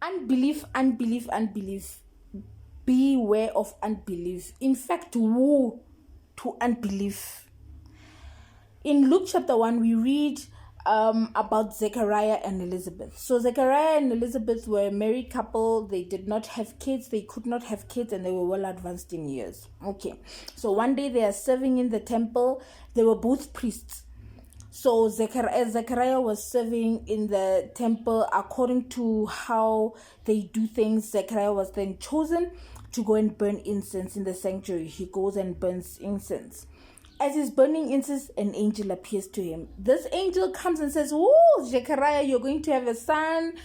Unbelief, unbelief, unbelief. Beware of unbelief. In fact, woe to unbelief. In Luke chapter 1, we read about Zechariah and Elizabeth. So Zechariah and Elizabeth were a married couple. They did not have kids. They could not have kids, and they were well advanced in years. Okay. So one day they are serving in the temple. They were both priests. So Zechariah was serving in the temple according to how they do things. Zechariah was then chosen to go and burn incense in the sanctuary. He goes and burns incense. As he's burning incense, an angel appears to him. This angel comes and says, "Oh, Zechariah, you're going to have a son.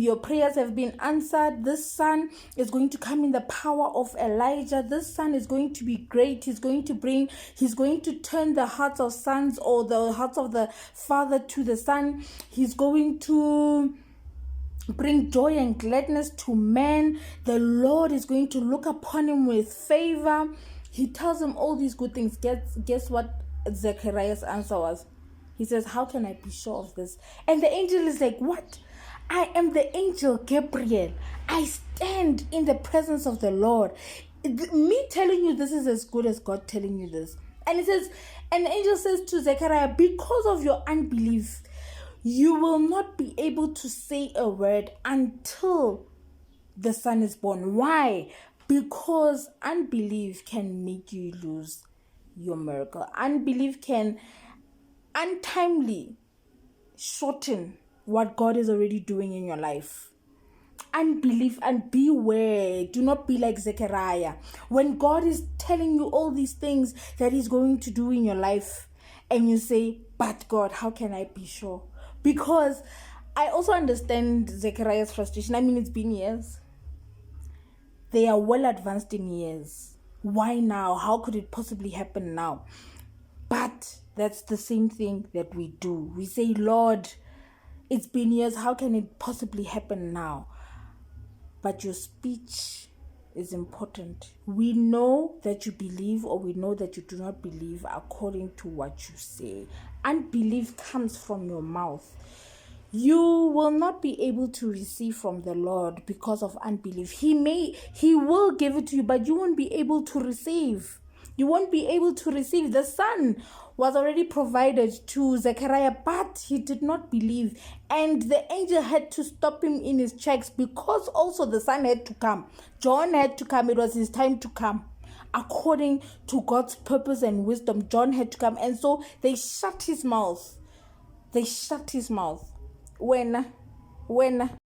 Your prayers have been answered. This son is going to come in the power of Elijah. This son is going to be great. He's going to turn the hearts of sons, or the hearts of the father to the son. He's going to bring joy and gladness to men. The Lord is going to look upon him with favor." He tells him all these good things. Guess what Zechariah's answer was? He says, "How can I be sure of this?" And the angel is like, "What? I am the angel Gabriel. I stand in the presence of the Lord. Me telling you this is as good as God telling you this." And it says, and the angel says to Zechariah, "Because of your unbelief, you will not be able to say a word until the son is born." Why? Because unbelief can make you lose your miracle. Unbelief can untimely shorten what God is already doing in your life. Unbelief, and beware. Do not be like Zechariah. When God is telling you all these things that he's going to do in your life, and you say, "But God, how can I be sure?" Because I also understand Zechariah's frustration. I mean, it's been years. They are well advanced in years. Why now? How could it possibly happen now? But that's the same thing that we do. We say, "Lord, it's been years. How can it possibly happen now?" But your speech is important. We know that you believe, or we know that you do not believe according to what you say. Unbelief comes from your mouth. You will not be able to receive from the Lord because of unbelief. He will give it to you, but you won't be able to receive. You won't be able to receive. The son was already provided to Zechariah, but he did not believe. And the angel had to stop him in his tracks, because also the son had to come. John had to come. It was his time to come. According to God's purpose and wisdom, John had to come. And so they shut his mouth. When